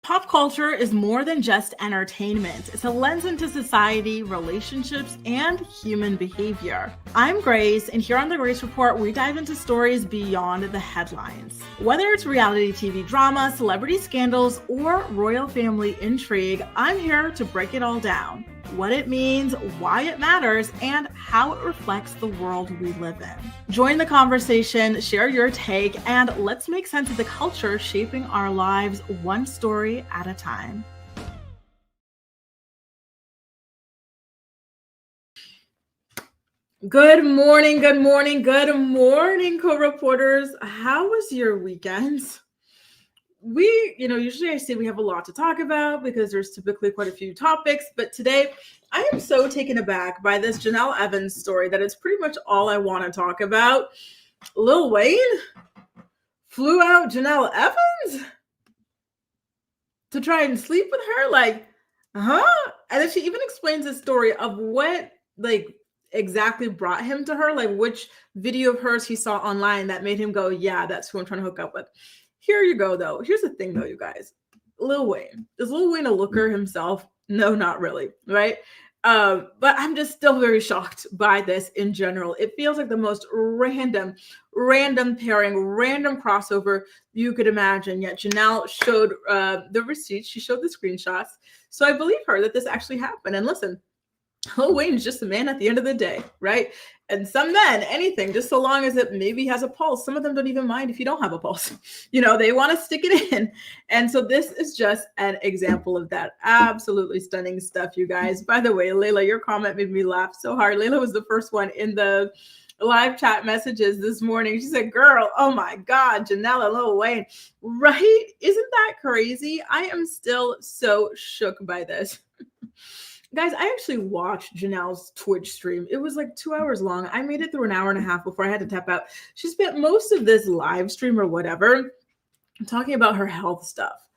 Pop culture is more than just entertainment. It's a lens into society, relationships, and human behavior. I'm Grace, and here on The Grace Report, we dive into stories beyond the headlines. Whether it's reality TV drama, celebrity scandals, or royal family intrigue, I'm here to break it all down. What it means, why it matters, and how it reflects the world we live in. Join the conversation, share your take, and let's make sense of the culture shaping our lives one story at a time. Good morning, co-reporters. How was your weekend? Usually I say we have a lot to talk about because there's typically quite a few topics, but today I am so taken aback by this Janelle Evans story that it's pretty much all I want to talk about. Lil Wayne flew out Janelle Evans to try and sleep with her, and then she even explains the story of what exactly brought him to her, which video of hers he saw online that made him go, yeah, that's who I'm trying to hook up with. Here you go, though. Here's the thing, though, you guys. Lil Wayne. Is Lil Wayne a looker himself? No, not really, right? But I'm just still very shocked by this in general. It feels like the most random pairing, random crossover you could imagine. Yet Janelle showed the receipts. She showed the screenshots. So I believe her that this actually happened. And listen, Lil Wayne's just a man at the end of the day, right? And some men, anything, just so long as it maybe has a pulse. Some of them don't even mind if you don't have a pulse. They want to stick it in. And so this is just an example of that. Absolutely stunning stuff, you guys. By the way, Layla, your comment made me laugh so hard. Layla was the first one in the live chat messages this morning. She said, girl, oh my God, Janelle and Lil Wayne, right? Isn't that crazy? I am still so shook by this. Guys, I actually watched Janelle's Twitch stream. It was like 2 hours long. I made it through an hour and a half before I had to tap out. She spent most of this live stream or whatever talking about her health stuff.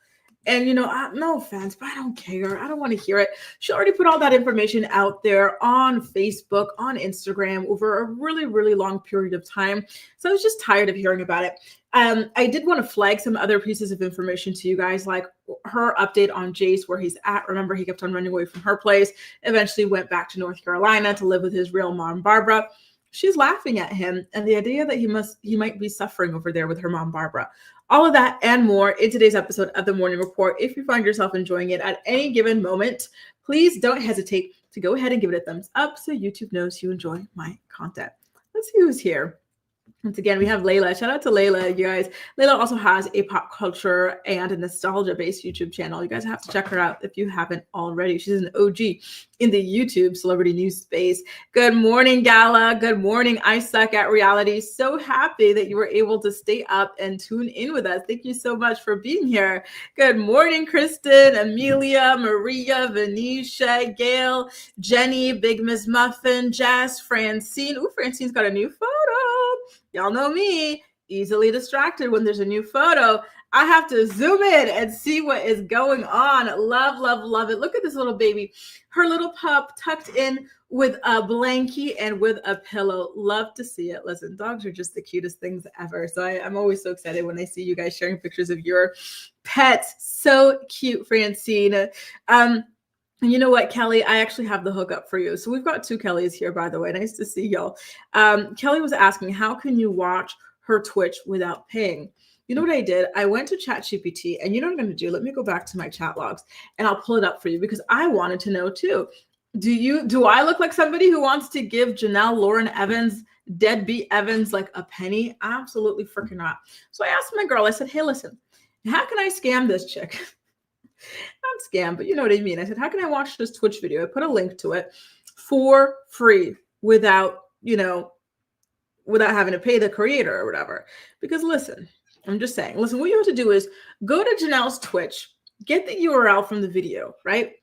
And, no offense, but I don't care. I don't want to hear it. She already put all that information out there on Facebook, on Instagram over a really, really long period of time. So I was just tired of hearing about it. I did want to flag some other pieces of information to you guys, like her update on Jace, where he's at. Remember, he kept on running away from her place, eventually went back to North Carolina to live with his real mom, Barbara. She's laughing at him and the idea that he might be suffering over there with her mom, Barbara. All of that and more in today's episode of The Morning Report. If you find yourself enjoying it at any given moment, please don't hesitate to go ahead and give it a thumbs up so YouTube knows you enjoy my content. Let's see who's here. Once again, we have Layla. Shout out to Layla, you guys. Layla also has a pop culture and a nostalgia-based YouTube channel. You guys have to check her out if you haven't already. She's an OG in the YouTube celebrity news space. Good morning, Gala. Good morning. I suck at reality. So happy that you were able to stay up and tune in with us. Thank you so much for being here. Good morning, Kristen, Amelia, Maria, Venetia, Gail, Jenny, Big Miss Muffin, Jess, Francine. Ooh, Francine's got a new photo. Y'all know me, easily distracted when there's a new photo. I have to zoom in and see what is going on. Love, love, love it. Look at this little baby. Her little pup tucked in with a blankie and with a pillow. Love to see it. Listen, dogs are just the cutest things ever. So I'm always so excited when I see you guys sharing pictures of your pets. So cute, Francine. And you know what, Kelly? I actually have the hookup for you. So we've got two Kellys here, by the way. Nice to see y'all. Kelly was asking, how can you watch her Twitch without paying? You know what I did? I went to ChatGPT, and you know what I'm going to do? Let me go back to my chat logs, and I'll pull it up for you because I wanted to know too. Do I look like somebody who wants to give Janelle Lauren Evans, deadbeat Evans, like a penny? Absolutely freaking not. So I asked my girl, I said, hey, listen, how can I scam this chick? Not scam, but you know what I mean. I said, how can I watch this Twitch video? I put a link to it for free without having to pay the creator or whatever. Because listen, I'm just saying, what you have to do is go to Janelle's Twitch, get the URL from the video, right?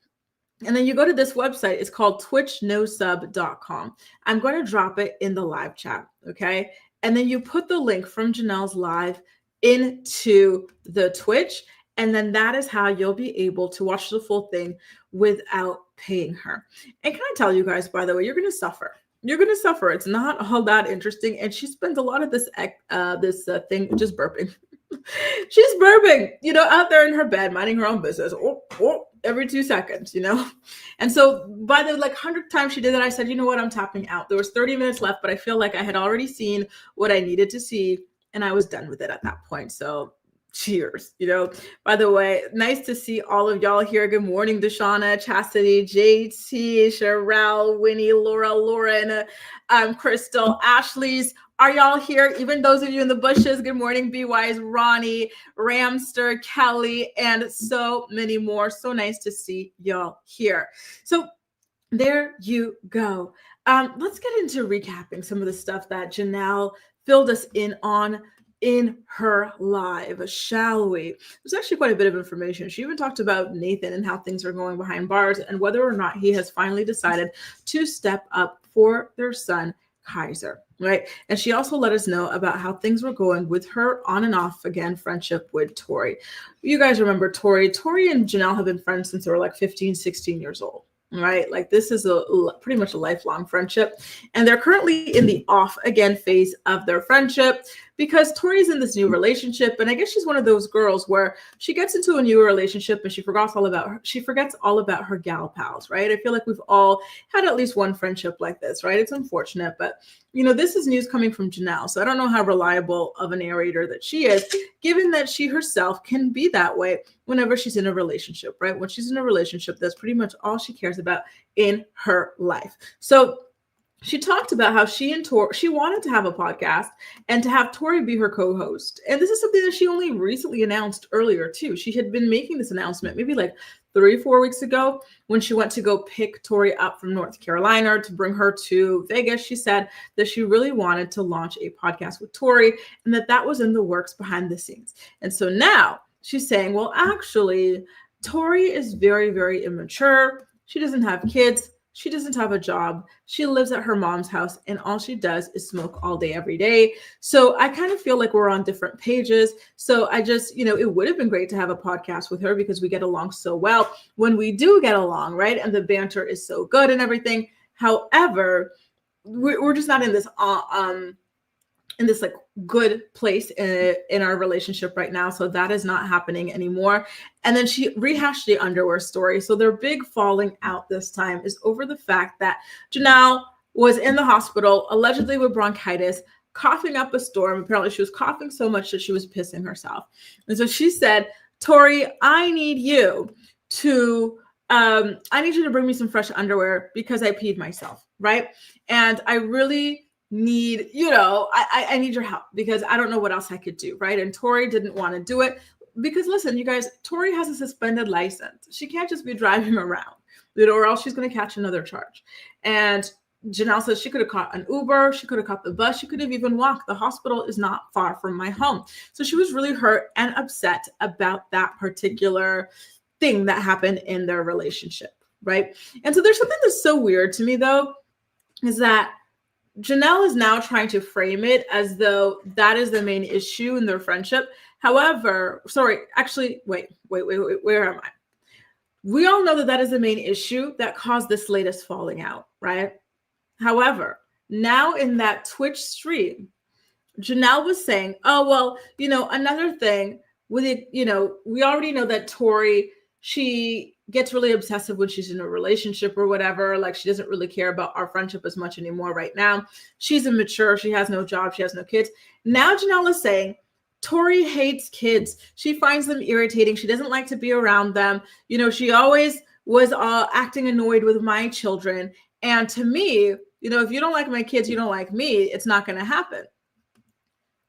And then you go to this website. It's called twitchnosub.com. I'm going to drop it in the live chat, okay? And then you put the link from Janelle's live into the Twitch. And then that is how you'll be able to watch the full thing without paying her. And can I tell you guys, by the way, you're going to suffer. You're going to suffer. It's not all that interesting. And she spends a lot of this thing just burping. She's burping, out there in her bed, minding her own business. Every 2 seconds, And so by the 100th time she did that, I said, you know what, I'm tapping out. There was 30 minutes left, but I feel like I had already seen what I needed to see, and I was done with it at that point. So cheers. By the way, nice to see all of y'all here. Good morning, Deshauna, Chastity, JT, Sherelle, Winnie, Laura, and Crystal, Ashley's. Are y'all here? Even those of you in the bushes, good morning, Be Wise, Ronnie, Ramster, Kelly, and so many more. So nice to see y'all here. So there you go. Let's get into recapping some of the stuff that Janelle filled us in on in her live, shall we? There's actually quite a bit of information. She even talked about Nathan and how things are going behind bars and whether or not he has finally decided to step up for their son, Kaiser, right? And she also let us know about how things were going with her on and off again friendship with Tori. You guys remember Tori. Tori and Janelle have been friends since they were 15, 16 years old. Right? This is pretty much a lifelong friendship. And they're currently in the off again phase of their friendship because Tori's in this new relationship. And I guess she's one of those girls where she gets into a new relationship and she forgets all about her gal pals, right? I feel like we've all had at least one friendship like this, right? It's unfortunate, but this is news coming from Janelle. So I don't know how reliable of a narrator that she is, given that she herself can be that way whenever she's in a relationship, right? When she's in a relationship, that's pretty much all she cares about in her life. So she talked about how she wanted to have a podcast and to have Tori be her co-host. And this is something that she only recently announced earlier too. She had been making this announcement maybe 3-4 weeks ago when she went to go pick Tori up from North Carolina to bring her to Vegas. She said that she really wanted to launch a podcast with Tori and that was in the works behind the scenes. And so now she's saying, well, actually, Tori is very, very immature. She doesn't have kids. She doesn't have a job. She lives at her mom's house and all she does is smoke all day, every day. So I kind of feel like we're on different pages. So I just, it would have been great to have a podcast with her because we get along so well when we do get along, right? And the banter is so good and everything. However, we're just not in this good place in our relationship right now. So that is not happening anymore. And then she rehashed the underwear story. So their big falling out this time is over the fact that Janelle was in the hospital, allegedly with bronchitis, coughing up a storm. Apparently she was coughing so much that she was pissing herself. And so she said, Tori, I need you to bring me some fresh underwear because I peed myself, right? And I really need, I need your help because I don't know what else I could do, right? And Tori didn't want to do it because listen, you guys, Tori has a suspended license. She can't just be driving around, or else she's going to catch another charge. And Janelle says she could have caught an Uber, she could have caught the bus, she could have even walked. The hospital is not far from my home. So she was really hurt and upset about that particular thing that happened in their relationship, right? And so there's something that's so weird to me though, is that Janelle is now trying to frame it as though that is the main issue in their friendship. However, wait, where am I? We all know that is the main issue that caused this latest falling out, right? However, now in that Twitch stream, Janelle was saying, oh, well, another thing with it, we already know that Tori, she gets really obsessive when she's in a relationship or whatever. She doesn't really care about our friendship as much anymore right now. She's immature. She has no job. She has no kids. Now Janelle is saying, Tori hates kids. She finds them irritating. She doesn't like to be around them. She always was acting annoyed with my children. And to me, if you don't like my kids, you don't like me. It's not going to happen.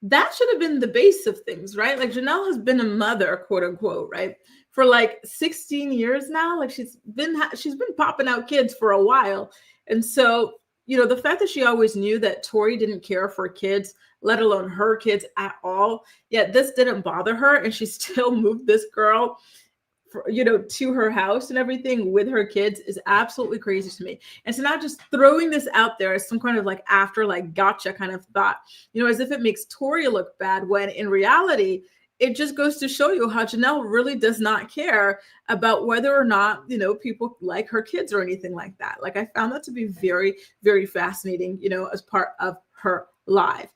That should have been the base of things, right? Janelle has been a mother, quote unquote, right? For 16 years now. She's been popping out kids for a while. And so, the fact that she always knew that Tori didn't care for kids, let alone her kids at all, yet this didn't bother her. And she still moved this girl, to her house and everything with her kids is absolutely crazy to me. And so now just throwing this out there as some kind of after gotcha kind of thought, as if it makes Tori look bad, when in reality, it just goes to show you how Janelle really does not care about whether or not, people like her kids or anything like that. I found that to be very, very fascinating, as part of her live.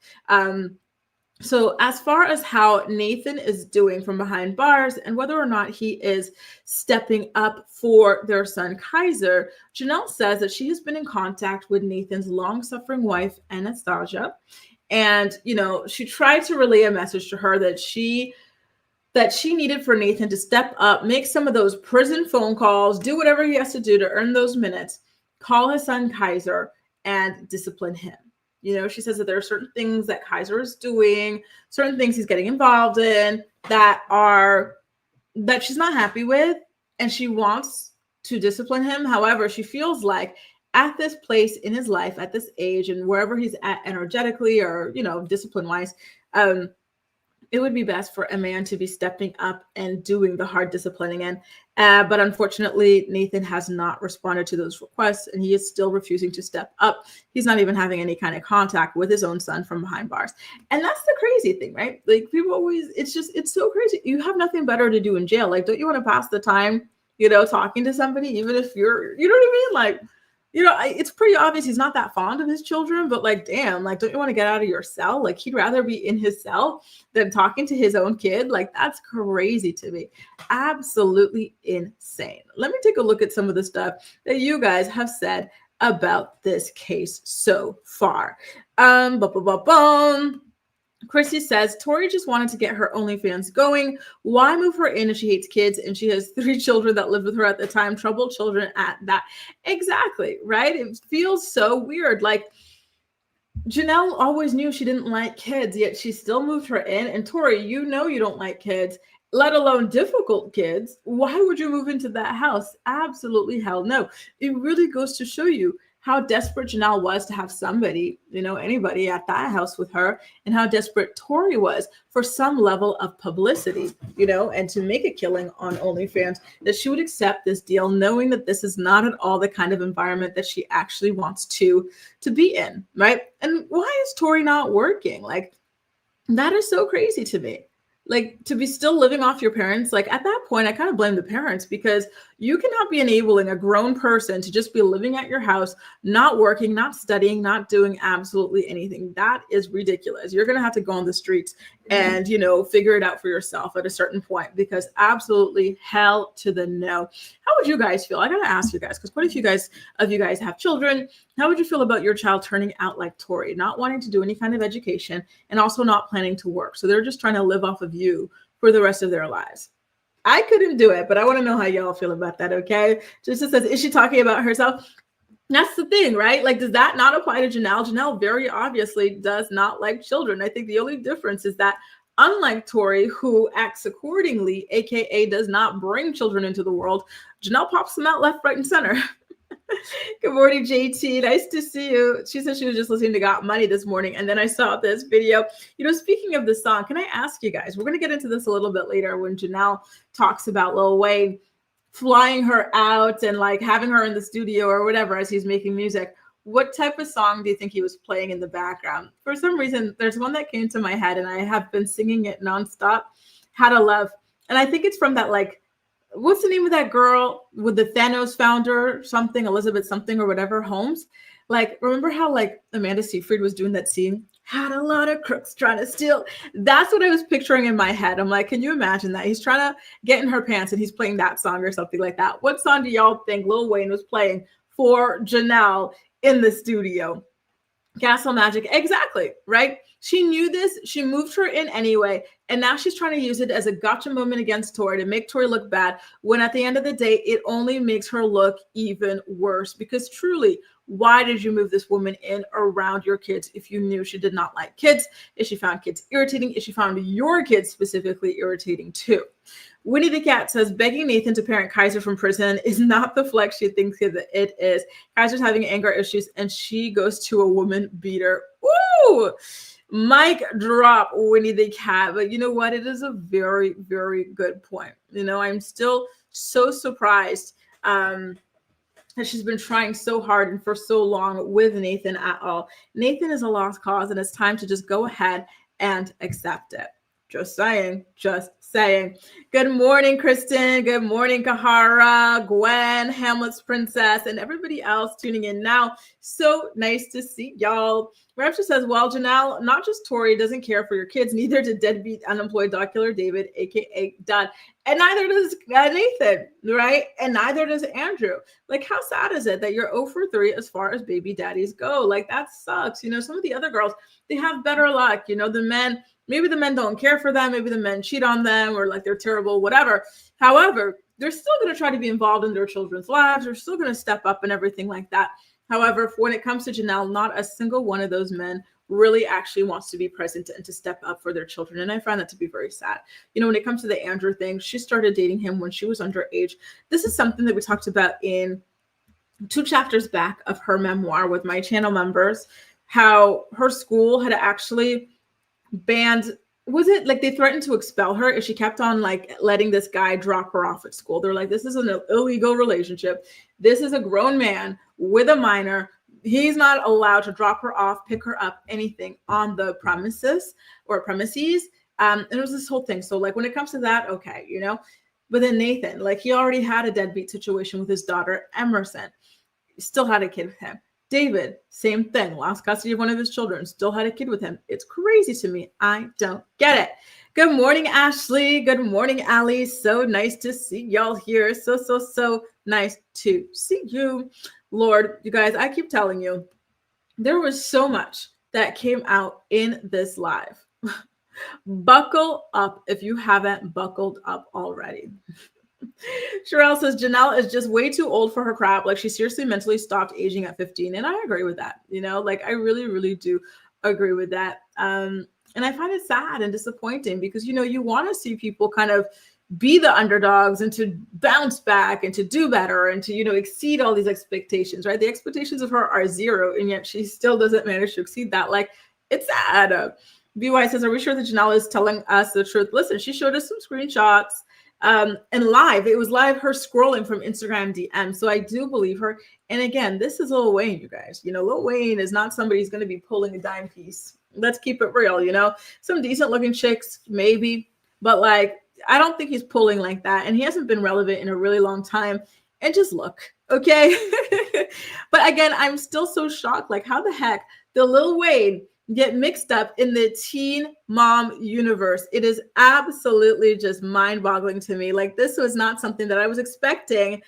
So, as far as how Nathan is doing from behind bars and whether or not he is stepping up for their son Kaiser, Janelle says that she has been in contact with Nathan's long suffering wife, Anastasia. And, she tried to relay a message to her that she needed for Nathan to step up, make some of those prison phone calls, do whatever he has to do to earn those minutes, call his son Kaiser, and discipline him. She says that there are certain things that Kaiser is doing, certain things he's getting involved in that she's not happy with, and she wants to discipline him. However, she feels like at this place in his life, at this age, and wherever he's at energetically or, discipline wise, it would be best for a man to be stepping up and doing the hard disciplining. But unfortunately, Nathan has not responded to those requests, and he is still refusing to step up. He's not even having any kind of contact with his own son from behind bars. And that's the crazy thing, right? Like, people always, it's so crazy. You have nothing better to do in jail. Like, don't you want to pass the time, talking to somebody, even if you're, you know what I mean? Like, it's pretty obvious he's not that fond of his children, but like, damn, like, don't you want to get out of your cell? Like, he'd rather be in his cell than talking to his own kid. Like, that's crazy to me. Absolutely insane. Let me take a look at some of the stuff that you guys have said about this case so far. Chrissy says, Tori just wanted to get her OnlyFans going. Why move her in if she hates kids and she has 3 children that lived with her at the time? Troubled children at that. Exactly, right? It feels so weird. Like, Janelle always knew she didn't like kids, yet she still moved her in. And Tori, you don't like kids, let alone difficult kids. Why would you move into that house? Absolutely hell no. It really goes to show you how desperate Janelle was to have somebody, anybody at that house with her, and how desperate Tori was for some level of publicity, and to make a killing on OnlyFans, that she would accept this deal, knowing that this is not at all the kind of environment that she actually wants to be in, right? And why is Tori not working? Like, that is so crazy to me. Like, to be still living off your parents, like, at that point, I kind of blame the parents, because you cannot be enabling a grown person to just be living at your house, not working, not studying, not doing absolutely anything. That is ridiculous. You're going to have to go on the streets and, figure it out for yourself at a certain point, because absolutely hell to the no. How would you guys feel? I got to ask you guys, because quite a few of you guys have children. How would you feel about your child turning out like Tori, not wanting to do any kind of education and also not planning to work? So they're just trying to live off of you for the rest of their lives. I couldn't do it, but I want to know how y'all feel about that, okay? Just says, is she talking about herself? That's the thing, right? Like, does that not apply to Janelle? Janelle very obviously does not like children. I think the only difference is that, unlike Tori, who acts accordingly, aka does not bring children into the world, Janelle pops them out left, right, and center. Good morning, JT. Nice to see you. She said she was just listening to Got Money this morning, and then I saw this video. Speaking of the song, can I ask you guys, we're going to get into this a little bit later when Janelle talks about Lil Wayne flying her out and like having her in the studio or whatever as he's making music. What type of song do you think he was playing in the background? For some reason, there's one that came to my head, and I have been singing it nonstop. How to Love. And I think it's from that, like, what's the name of that girl with the Thanos founder, something, Elizabeth something or whatever, Holmes? Like, remember how like Amanda Seyfried was doing that scene? Had a lot of crooks trying to steal. That's what I was picturing in my head. I'm like, can you imagine that? He's trying to get in her pants and he's playing that song or something like that. What song do y'all think Lil Wayne was playing for Janelle in the studio? Castle Magic. Exactly, right? She knew this. She moved her in anyway. And now she's trying to use it as a gotcha moment against Tori to make Tori look bad, when at the end of the day, it only makes her look even worse. Because truly, why did you move this woman in around your kids if you knew she did not like kids? If she found kids irritating, if she found your kids specifically irritating too. Winnie the Cat says, begging Nathan to parent Kaiser from prison is not the flex she thinks that it is. Kaiser's having anger issues and she goes to a woman beater. Ooh! Mic drop, Winnie the Cat. But you know what? It is a very, very good point. I'm still so surprised that she's been trying so hard and for so long with Nathan at all. Nathan is a lost cause, and it's time to just go ahead and accept it. Just saying, just saying. Good morning, Kristen. Good morning, Kahara, Gwen, Hamlet's Princess, and everybody else tuning in now. So nice to see y'all. Rapture says, well, Janelle, not just Tori doesn't care for your kids, neither did deadbeat unemployed Dr. David, aka Dud. And neither does Nathan, right? And neither does Andrew. Like, how sad is it that you're 0 for 3 as far as baby daddies go? Like, that sucks. You know, some of the other girls, they have better luck. You know, the men, maybe the men don't care for them. Maybe the men cheat on them or like they're terrible, whatever. However, they're still going to try to be involved in their children's lives. They're still going to step up and everything like that. However, when it comes to Janelle, not a single one of those men really actually wants to be present and to step up for their children. And I find that to be very sad. You know, when it comes to the Andrew thing, she started dating him when she was underage. This is something that we talked about in 2 chapters back of her memoir with my channel members, how her school had actually banned, was it like they threatened to expel her if she kept on like letting this guy drop her off at school. They're like, this is an illegal relationship. This is a grown man with a minor. He's not allowed to drop her off, pick her up, anything on the premises or premises. And it was this whole thing. So like when it comes to that, okay, you know, but then Nathan, like he already had a deadbeat situation with his daughter, Emerson, still had a kid with him. David, same thing, lost custody of one of his children, still had a kid with him. It's crazy to me. I don't get it. Good morning, Ashley. Good morning, Allie. So nice to see y'all here. So nice to see you. Lord, you guys, I keep telling you, there was so much that came out in this live. Buckle up if you haven't buckled up already. Sherelle says, Janelle is just way too old for her crap. Like she seriously mentally stopped aging at 15. And I agree with that. You know, like I really, really do agree with that. And I find it sad and disappointing because, you know, you want to see people kind of be the underdogs and to bounce back and to do better and to, you know, exceed all these expectations, right? The expectations of her are 0 and yet she still doesn't manage to exceed that. Like it's sad. BY says, are we sure that Janelle is telling us the truth? Listen, she showed us some screenshots and live. It was live, her scrolling from Instagram DM. So I do believe her. And again, this is Lil Wayne, you guys. You know, Lil Wayne is not somebody who's going to be pulling a dime piece. Let's keep it real, you know? Some decent looking chicks, maybe. But like, I don't think he's pulling like that. And he hasn't been relevant in a really long time. And just look, okay? But again, I'm still so shocked. Like, how the heck did Lil Wayne get mixed up in the teen mom universe? It is absolutely just mind-boggling to me. Like, this was not something that I was expecting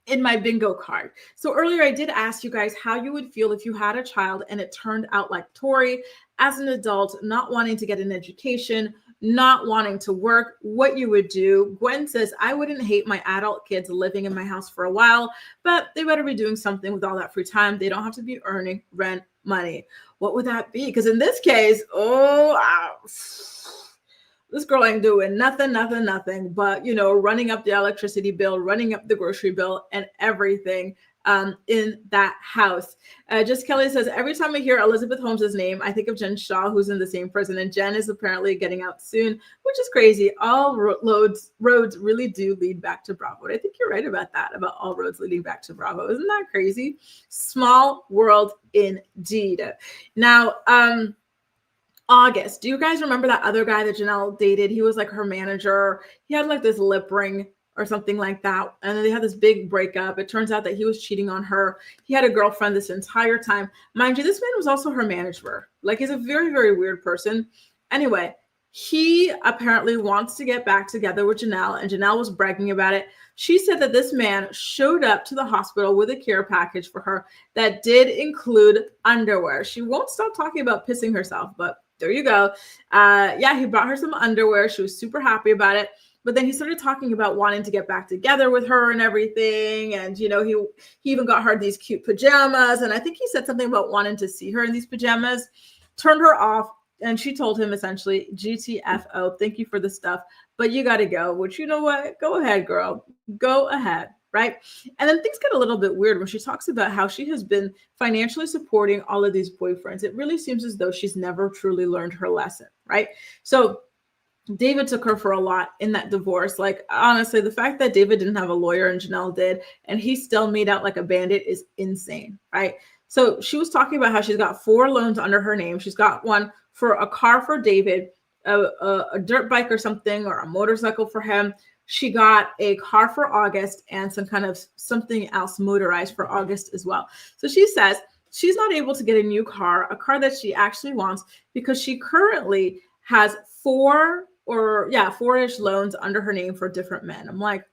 in my bingo card. So earlier I did ask you guys how you would feel if you had a child and it turned out like Tori, as an adult, not wanting to get an education, not wanting to work, what you would do. Gwen says, I wouldn't hate my adult kids living in my house for a while, but they better be doing something with all that free time. They don't have to be earning rent money. What would that be? Because in this case, this girl ain't doing nothing but, you know, running up the electricity bill, running up the grocery bill and everything in that house. Just Kelly says, every time I hear Elizabeth Holmes's name, I think of Jen Shaw, who's in the same prison, and Jen is apparently getting out soon, which is crazy. All roads really do lead back to Bravo. I think you're right about that, about all roads leading back to Bravo. Isn't that crazy? Small world indeed. Now, August, do you guys remember that other guy that Janelle dated? He was like her manager. He had like this lip ring or something like that. And then they had this big breakup. It turns out that he was cheating on her. He had a girlfriend this entire time. Mind you, this man was also her manager. Like, he's a very, very weird person. Anyway, he apparently wants to get back together with Janelle, and Janelle was bragging about it. She said that this man showed up to the hospital with a care package for her that did include underwear. She won't stop talking about pissing herself, but there you go. Yeah, he brought her some underwear. She was super happy about it. But then he started talking about wanting to get back together with her and everything. And, you know, he even got her these cute pajamas. And I think he said something about wanting to see her in these pajamas, turned her off. And she told him essentially, GTFO, thank you for the stuff, but you got to go, which, you know what? Go ahead, girl. Go ahead. Right. And then things get a little bit weird when she talks about how she has been financially supporting all of these boyfriends. It really seems as though she's never truly learned her lesson. Right. So David took her for a lot in that divorce. Like, honestly, the fact that David didn't have a lawyer and Janelle did, and he still made out like a bandit is insane. Right. So she was talking about how she's got 4 loans under her name. She's got one for a car for David, a dirt bike or something, or a motorcycle for him. She got a car for August and some kind of something else motorized for August as well. So she says she's not able to get a new car, a car that she actually wants, because she currently has four-ish loans under her name for different men. I'm like,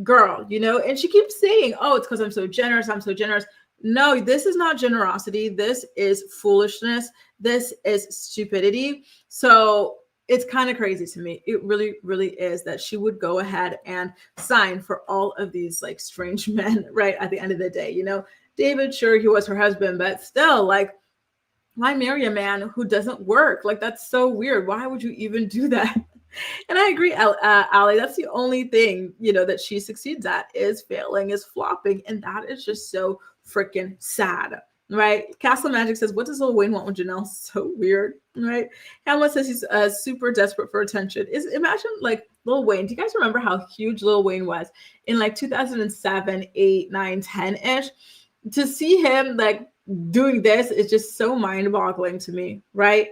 girl, and she keeps saying, oh, it's because I'm so generous. I'm so generous. No, this is not generosity. This is foolishness. This is stupidity. So it's kind of crazy to me. It really, really is, that she would go ahead and sign for all of these like strange men, right? At the end of the day, David, sure, he was her husband, but still, like, why marry a man who doesn't work? Like, that's so weird. Why would you even do that? And I agree, Ali, that's the only thing, that she succeeds at, is failing, is flopping. And that is just so freaking sad, right? Castle Magic says, what does Lil Wayne want with Janelle? So weird, right? Hamlet says he's super desperate for attention. Imagine like Lil Wayne. Do you guys remember how huge Lil Wayne was in like 2007, 8, 9, 10-ish? To see him like doing this is just so mind-boggling to me, right?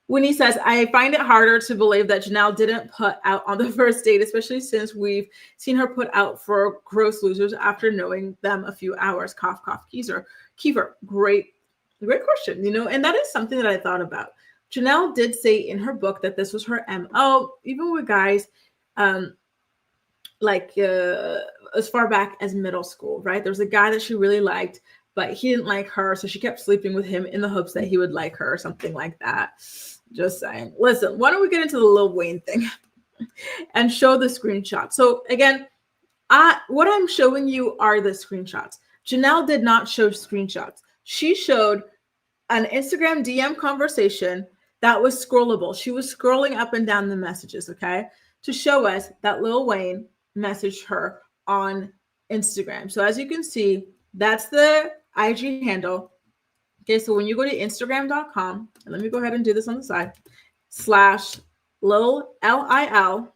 When he says, I find it harder to believe that Janelle didn't put out on the first date, especially since we've seen her put out for gross losers after knowing them a few hours. Cough, cough, Kiefer. Great question, and that is something that I thought about. Janelle did say in her book that this was her MO, even with guys as far back as middle school, right? There was a guy that she really liked, but he didn't like her, so she kept sleeping with him in the hopes that he would like her or something like that. Just saying. Listen, why don't we get into the Lil Wayne thing and show the screenshot? So again, what I'm showing you are the screenshots. Janelle did not show screenshots. She showed an Instagram DM conversation that was scrollable. She was scrolling up and down the messages, okay, to show us that Lil Wayne messaged her on Instagram. So as you can see, that's the IG handle. Okay, so when you go to Instagram.com, and let me go ahead and do this on the side, /Lil, Lil,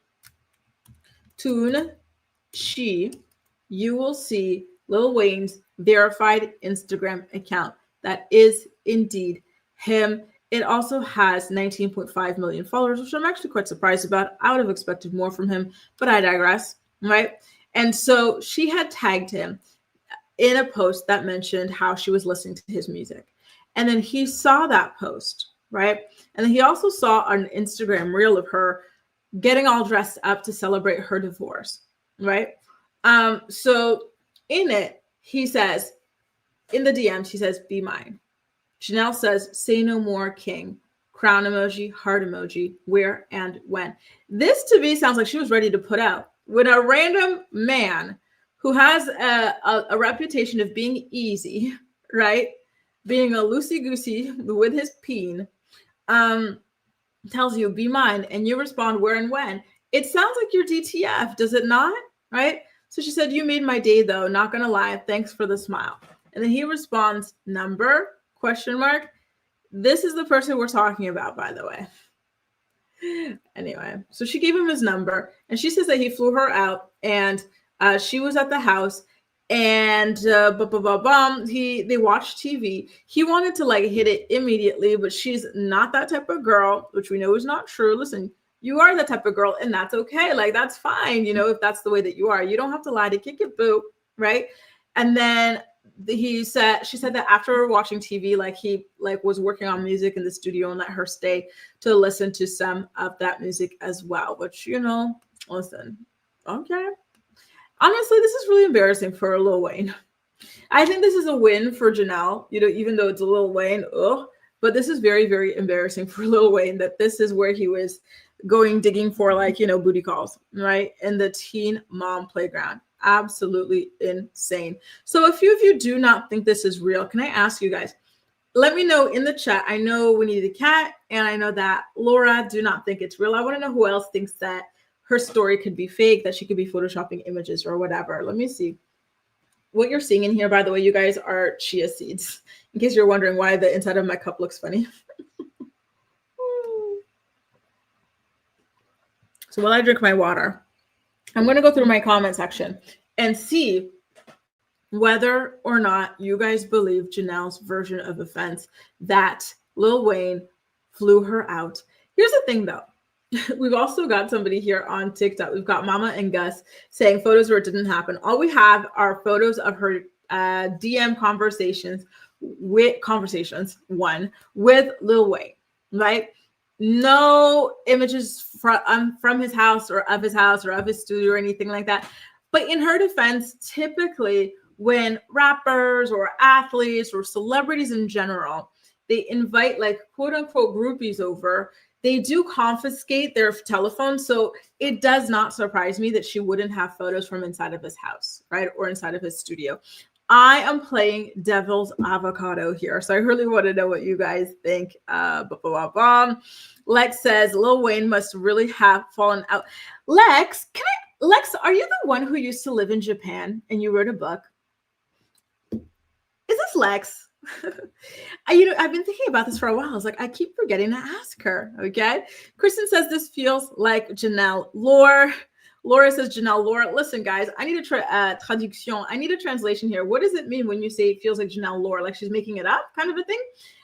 Tune She, you will see Lil Wayne's verified Instagram account. That is indeed him. It also has 19.5 million followers, which I'm actually quite surprised about. I would have expected more from him, but I digress, right? And so she had tagged him in a post that mentioned how she was listening to his music. And then he saw that post, right? And then he also saw an Instagram reel of her getting all dressed up to celebrate her divorce, right? So in it, he says, in the DMs, he says, be mine. Janelle says, say no more, king. Crown emoji, heart emoji, where and when. This to me sounds like she was ready to put out. When a random man who has a reputation of being easy, right? Being a loosey-goosey with his peen, tells you, be mine, and you respond where and when. It sounds like you're DTF, does it not? Right? So she said, you made my day though, not gonna lie, thanks for the smile. And then he responds, number, ? This is the person we're talking about, by the way. Anyway, so she gave him his number, and she says that he flew her out, and she was at the house, and they watched TV. He wanted to like hit it immediately, but she's not that type of girl, which we know is not true. Listen, you are that type of girl, and that's okay. Like, that's fine, if that's the way that you are. You don't have to lie to kick it, boo, right? And then she said that after watching TV, like he like was working on music in the studio and let her stay to listen to some of that music as well, which, listen, okay. Honestly, this is really embarrassing for Lil Wayne. I think this is a win for Janelle, even though it's a Lil Wayne, but this is very, very embarrassing for Lil Wayne that this is where he was digging for booty calls, right? In the teen mom playground. Absolutely insane. So a few of you do not think this is real. Can I ask you guys, let me know in the chat. I know we need a cat, and I know that Laura do not think it's real. I want to know who else thinks that her story could be fake, that she could be photoshopping images or whatever. Let me see. What you're seeing in here, by the way, you guys, are chia seeds, in case you're wondering why the inside of my cup looks funny. So while I drink my water, I'm going to go through my comment section and see whether or not you guys believe Janelle's version of events, that Lil Wayne flew her out. Here's the thing, though. We've also got somebody here on TikTok. We've got Mama and Gus saying photos where it didn't happen. All we have are photos of her DM conversations with Lil Wayne, right? No images from his house or of his studio or anything like that. But in her defense, typically when rappers or athletes or celebrities in general, they invite like quote unquote groupies over, they do confiscate their telephone. So it does not surprise me that she wouldn't have photos from inside of his house, right? Or inside of his studio. I am playing devil's avocado here. So I really want to know what you guys think. Lex says Lil Wayne must really have fallen out. Lex, are you the one who used to live in Japan and you wrote a book? Is this Lex? I've been thinking about this for a while. I was like, I keep forgetting to ask her. Okay. Kristen says this feels like Janelle lore. Laura says Janelle lore. Listen, guys, I need a traduction. I need a translation here. What does it mean when you say it feels like Janelle lore? Like she's making it up, kind of a thing.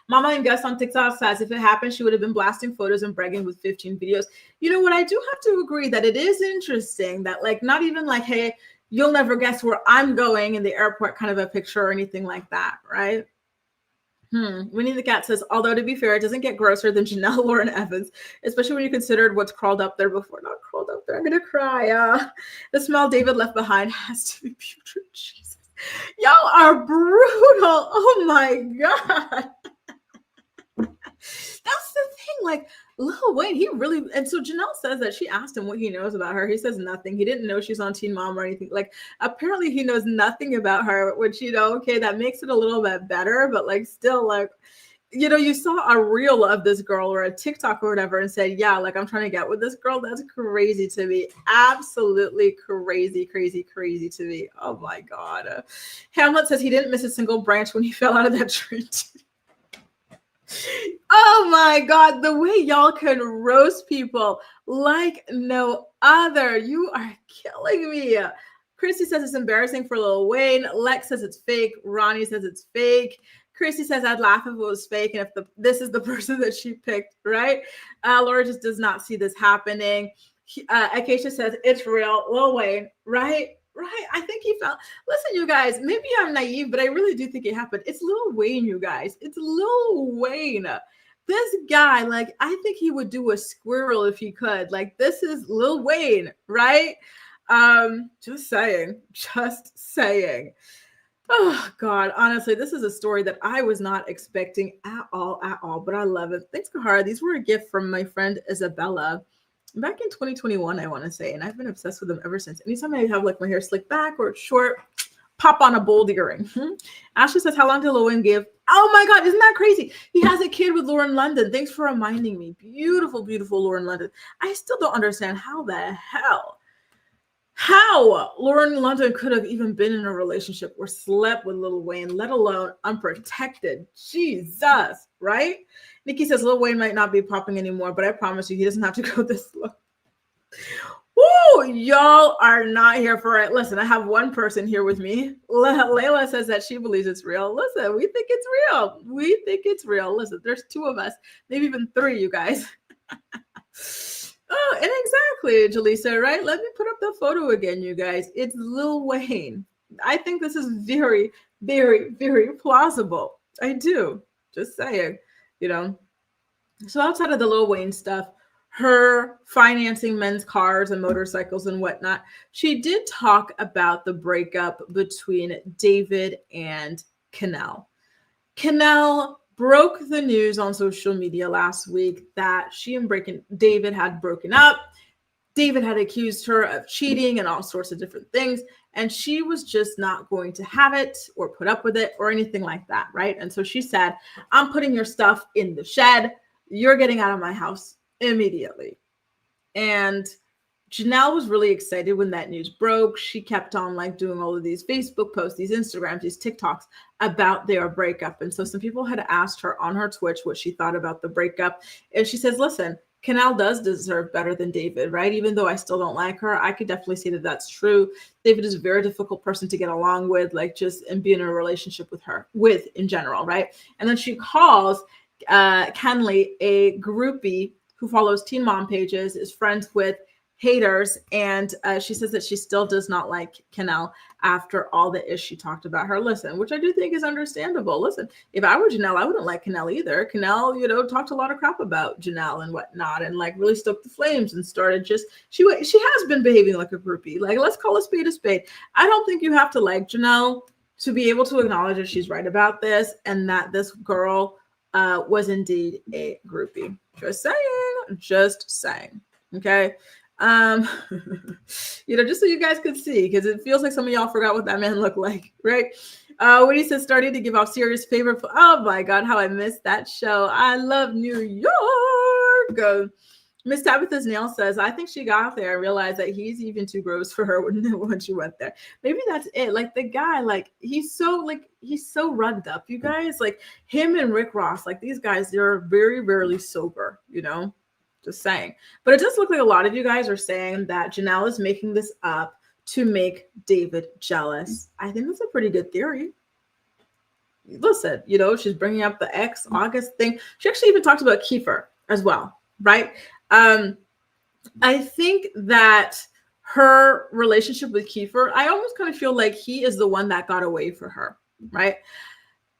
Mama and Gus on TikTok says if it happened, she would have been blasting photos and bragging with 15 videos. You know what? I do have to agree that it is interesting that like not even like, hey, you'll never guess where I'm going in the airport, kind of a picture or anything like that, right? Winnie the Cat says, although to be fair, it doesn't get grosser than Janelle, Lauren Evans, especially when you considered what's crawled up there before. Not crawled up there. I'm going to cry. The smell David left behind has to be putrid. Jesus. Y'all are brutal. Oh my God. That's the thing. Like, Lil Wayne, he really, and so Janelle says that she asked him what he knows about her. He says nothing. He didn't know she's on Teen Mom or anything. Like, apparently he knows nothing about her, which, okay, that makes it a little bit better, but like, still, like, you saw a reel of this girl or a TikTok or whatever and said, yeah, like, I'm trying to get with this girl. That's crazy to me. Absolutely crazy, crazy, crazy to me. Oh my God. Hamlet says he didn't miss a single branch when he fell out of that tree. Oh my God, the way y'all can roast people like no other. You are killing me. Christy says it's embarrassing for Lil Wayne. Lex says it's fake. Ronnie says it's fake. Christy says I'd laugh if it was fake and if this is the person that she picked, right? Laura just does not see this happening. Acacia says it's real. Lil Wayne, right? Right. I think he felt, listen, you guys, maybe I'm naive, but I really do think it happened. It's Lil Wayne, you guys. It's Lil Wayne. This guy, like, I think he would do a squirrel if he could. Like, this is Lil Wayne, right? Just saying. Oh, God. Honestly, this is a story that I was not expecting at all, but I love it. Thanks, Kahara. These were a gift from my friend Isabella. Back in 2021, I want to say, and I've been obsessed with them ever since. Anytime I have like my hair slicked back or short, pop on a bold earring. Ashley says, how long did Lil Wayne give? Oh my God, isn't that crazy? He has a kid with Lauren London. Thanks for reminding me. Beautiful, beautiful Lauren London. I still don't understand how Lauren London could have even been in a relationship or slept with Lil Wayne, let alone unprotected. Jesus, right? Nikki says Lil Wayne might not be popping anymore, but I promise you, he doesn't have to go this low. Woo, y'all are not here for it. Listen, I have one person here with me. Layla says that she believes it's real. Listen, we think it's real. Listen, there's two of us, maybe even three, you guys. Oh, and exactly, Jaleesa, right? Let me put up the photo again, you guys. It's Lil Wayne. I think this is very, very, very plausible. I do. Just saying, So outside of the Lil Wayne stuff, her financing men's cars and motorcycles and whatnot, she did talk about the breakup between David and Janelle. Janelle broke the news on social media last week that she and David had broken up. David had accused her of cheating and all sorts of different things, and she was just not going to have it or put up with it or anything like that, right? And so she said, I'm putting your stuff in the shed. You're getting out of my house immediately. And Janelle was really excited when that news broke. She kept on like doing all of these Facebook posts, these Instagrams, these TikToks about their breakup. And so some people had asked her on her Twitch what she thought about the breakup. And she says, listen, Janelle does deserve better than David, right? Even though I still don't like her, I could definitely say that that's true. David is a very difficult person to get along with, like just and be in a relationship with in general, right? And then she calls Kenley a groupie who follows teen mom pages, is friends with haters, and she says that she still does not like Janelle after all the ish she talked about her. Listen, which I do think is understandable. Listen, if I were Janelle, I wouldn't like Janelle either. Janelle, talked a lot of crap about Janelle and whatnot, and like really stoked the flames and started just she has been behaving like a groupie. Like, let's call a spade a spade. I don't think you have to like Janelle to be able to acknowledge that she's right about this and that this girl was indeed a groupie. Just saying. Okay. Just so you guys could see, because it feels like some of y'all forgot what that man looked like, right? When he said starting to give off serious favor, oh my God, how I missed that show. I love New York. Miss Tabitha's nail says, I think she got there and realized that he's even too gross for her when she went there. Maybe that's it. Like the guy, like he's so rugged up, you guys. Like him and Rick Ross, like these guys, they're very rarely sober, just saying. But it does look like a lot of you guys are saying that Janelle is making this up to make David jealous. I think that's a pretty good theory. Listen, she's bringing up the ex-August thing. She actually even talked about Kiefer as well, right? I think that her relationship with Kiefer, I almost kind of feel like he is the one that got away for her, right?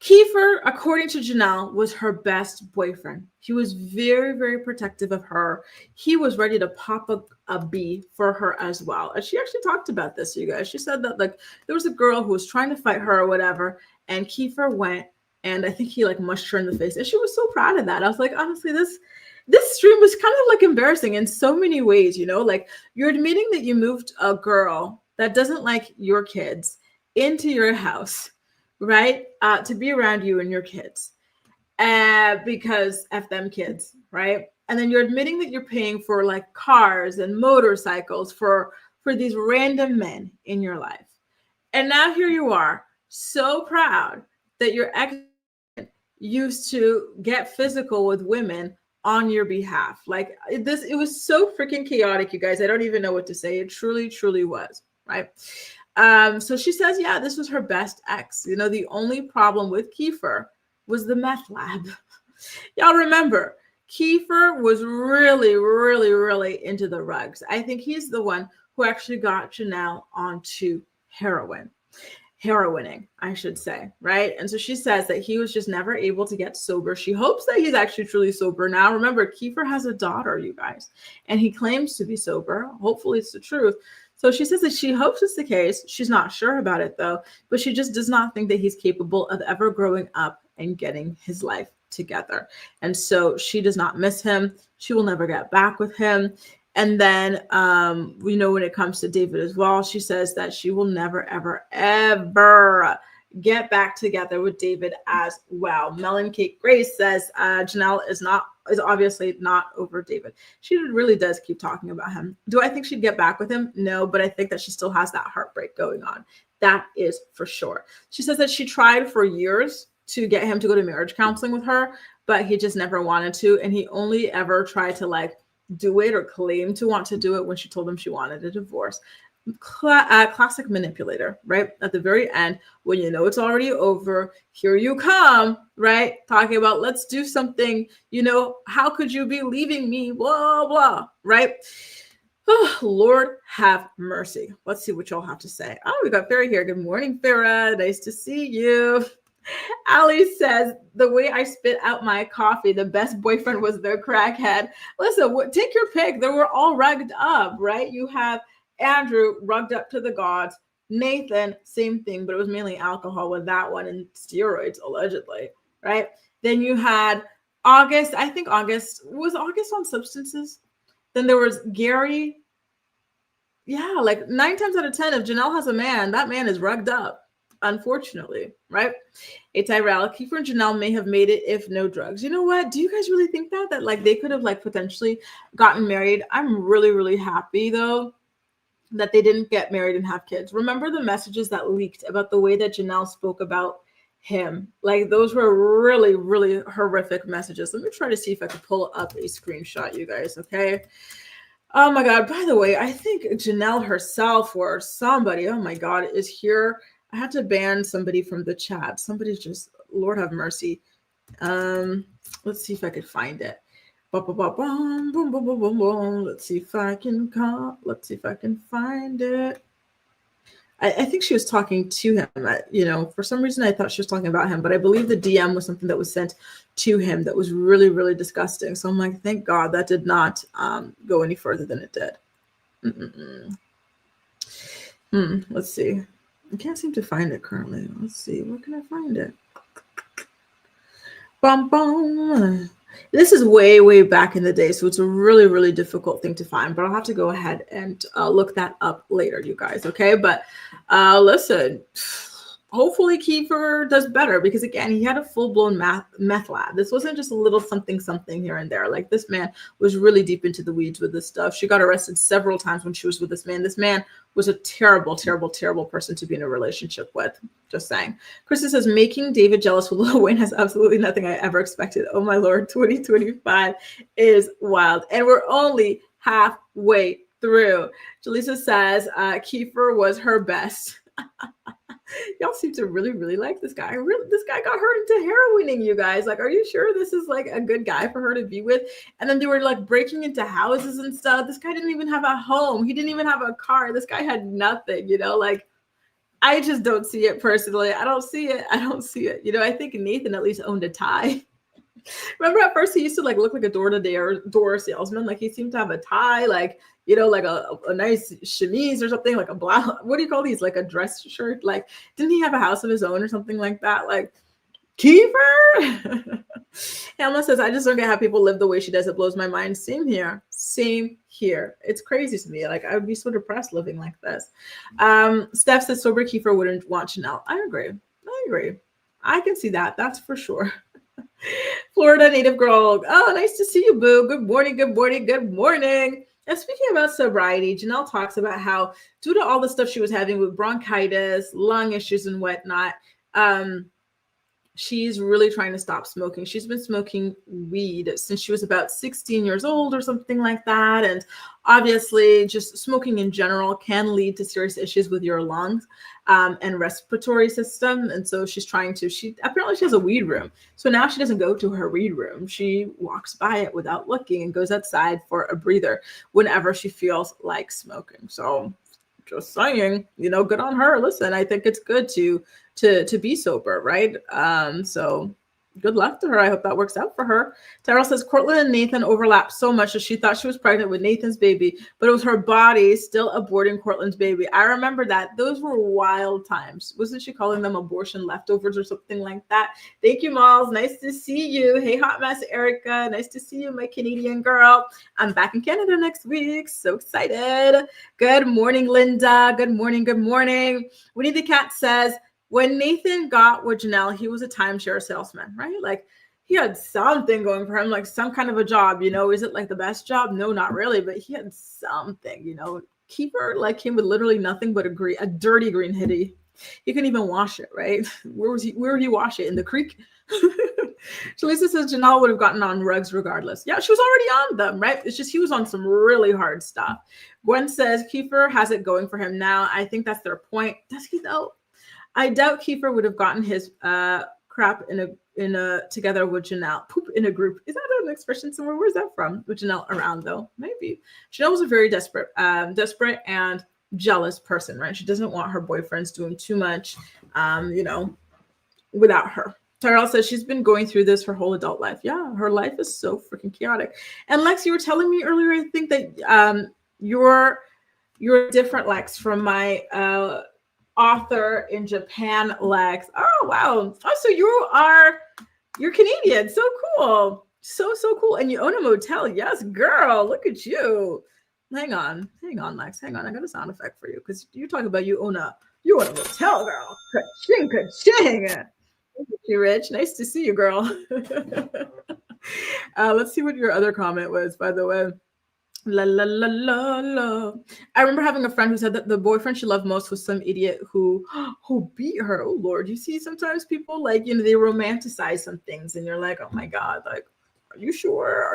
Kiefer, according to Janelle, was her best boyfriend. He was very, very protective of her. He was ready to pop a bee for her as well. And she actually talked about this, you guys. She said that like there was a girl who was trying to fight her or whatever, and Kiefer went, and I think he like mushed her in the face. And she was so proud of that. I was like, honestly, this stream was kind of like embarrassing in so many ways, like you're admitting that you moved a girl that doesn't like your kids into your house, right? To be around you and your kids, because F them kids, right? And then you're admitting that you're paying for like cars and motorcycles for these random men in your life. And now here you are, so proud that your ex used to get physical with women on your behalf. Like it was so freaking chaotic, you guys. I don't even know what to say. It truly, truly was, right? So she says, yeah, this was her best ex. The only problem with Kiefer was the meth lab. Y'all remember, Kiefer was really, really, really into the rugs. I think he's the one who actually got Janelle onto heroining, I should say, right? And so she says that he was just never able to get sober. She hopes that he's actually truly sober now. Remember, Kiefer has a daughter, you guys, and he claims to be sober. Hopefully it's the truth. So she says that she hopes it's the case. She's not sure about it though, but she just does not think that he's capable of ever growing up and getting his life together. And so she does not miss him. She will never get back with him. And then, when it comes to David as well, she says that she will never, ever, ever get back together with David as well. Melon Cake Grace says Janelle is obviously not over David. She really does keep talking about him. Do I think she'd get back with him? No, but I think that she still has that heartbreak going on. That is for sure. She says that she tried for years to get him to go to marriage counseling with her, but he just never wanted to. And he only ever tried to do it or claim to want to do it when she told him she wanted a divorce. Classic manipulator, right? At the very end, when it's already over, here you come, right? Talking about, let's do something, how could you be leaving me, blah, blah, right? Oh, Lord have mercy. Let's see what y'all have to say. Oh, we got Farrah here. Good morning, Farrah. Nice to see you. Ali says, the way I spit out my coffee, the best boyfriend was the crackhead. Listen, take your pick. They were all rugged up, right? You have Andrew rugged up to the gods. Nathan, same thing, but it was mainly alcohol with that one and steroids, allegedly, right? Then you had August. I think August on substances. Then there was Gary. Yeah, like 9 times out of 10, if Janelle has a man, that man is rugged up. Unfortunately, right? A Tyrell, Kiefer and Janelle may have made it if no drugs. You know what? Do you guys really think that like they could have potentially gotten married? I'm really, really happy though that they didn't get married and have kids. Remember the messages that leaked about the way that Janelle spoke about him? Like those were really, really horrific messages. Let me try to see if I can pull up a screenshot, you guys. Okay. Oh my God. By the way, I think Janelle herself or somebody, oh my God, is here. I had to ban somebody from the chat. Somebody's just, Lord have mercy. Let's see if I could find it. Boom, boom, boom, boom, boom. Let's see if I can find it. I think she was talking to him. For some reason, I thought she was talking about him, but I believe the DM was something that was sent to him that was really, really disgusting. So I'm like, thank God that did not go any further than it did. Let's see. I can't seem to find it currently. Let's see. Where can I find it? Bum, bum. This is way, way back in the day, so it's a really, really difficult thing to find, but I'll have to go ahead and look that up later, you guys, okay? But listen, hopefully Kiefer does better, because again, he had a full-blown meth lab. This wasn't just a little something here and there. Like, this man was really deep into the weeds with this stuff. She got arrested several times when she was with this man. This man was a terrible, terrible, terrible person to be in a relationship with. Just saying. Krista says, making David jealous with Lil Wayne has absolutely nothing I ever expected. Oh my Lord, 2025 is wild. And we're only halfway through. Jaleesa says, Kiefer was her best. Y'all seem to really, really like this guy. This guy got her into heroining, you guys. Like, are you sure this is like a good guy for her to be with? And then they were like breaking into houses and stuff. This guy didn't even have a home. He didn't even have a car. This guy had nothing, like, I just don't see it personally. I don't see it. I think Nathan at least owned a tie. Remember at first he used to like look like a door salesman. Like, he seemed to have a tie, like, like a nice chemise or something, like a blouse. What do you call these? Like a dress shirt. Like, didn't he have a house of his own or something like that? Like, Kiefer. Hamlet says, I just don't get how people live the way she does. It blows my mind. Same here. It's crazy to me. Like, I would be so depressed living like this. Steph says, sober Kiefer wouldn't want Janelle. I agree. I can see that. That's for sure. Florida native girl. Oh, nice to see you, boo. Good morning. And speaking about sobriety, Janelle talks about how, due to all the stuff she was having with bronchitis, lung issues, and whatnot, she's really trying to stop smoking. She's been smoking weed since she was about 16 years old or something like that. And obviously, just smoking in general can lead to serious issues with your lungs and respiratory system. And so she apparently has a weed room. So now she doesn't go to her weed room. She walks by it without looking and goes outside for a breather whenever she feels like smoking. So just saying, good on her. Listen, I think it's good to be sober, right? So good luck to her. I hope that works out for her. Tyrell says, Cortland and Nathan overlapped so much that she thought she was pregnant with Nathan's baby, but it was her body still aborting Cortland's baby. I remember that. Those were wild times. Wasn't she calling them abortion leftovers or something like that? Thank you, Malls. Nice to see you. Hey, Hot Mess Erica. Nice to see you, my Canadian girl. I'm back in Canada next week. So excited. Good morning, Linda. Good morning. Winnie the Cat says, when Nathan got with Janelle, he was a timeshare salesman, right? Like, he had something going for him, like some kind of a job, Is it like the best job? No, not really, but he had something, Kiefer like him with literally nothing but a dirty green hoodie. He couldn't even wash it, right? Where would he wash it? In the creek? Shalisa says Janelle would have gotten on rugs regardless. Yeah, she was already on them, right? It's just he was on some really hard stuff. Gwen says Kiefer has it going for him now. I think that's their point. Does he though? I doubt Kiefer would have gotten his crap in a together with Janelle. Poop in a group. Is that an expression somewhere? Where's that from? With Janelle around though, maybe. Janelle was a very desperate and jealous person, right? She doesn't want her boyfriends doing too much, without her. Tyrell says she's been going through this her whole adult life. Yeah, her life is so freaking chaotic. And Lex, you were telling me earlier, I think that you're different, Lex, from my author in Japan, Lex. Oh wow. Oh, so you're Canadian. So cool. So cool. And you own a motel. Yes, girl. Look at you. Hang on, Lex. Hang on. I got a sound effect for you because you talk about you own a motel, girl. Ka-ching, ka-ching. Thank you, Rich. Nice to see you, girl. Let's see what your other comment was, by the way. La la la la la. I remember having a friend who said that the boyfriend she loved most was some idiot who beat her. Oh Lord, you see sometimes people like, they romanticize some things and you're like, oh my God, like, are you sure?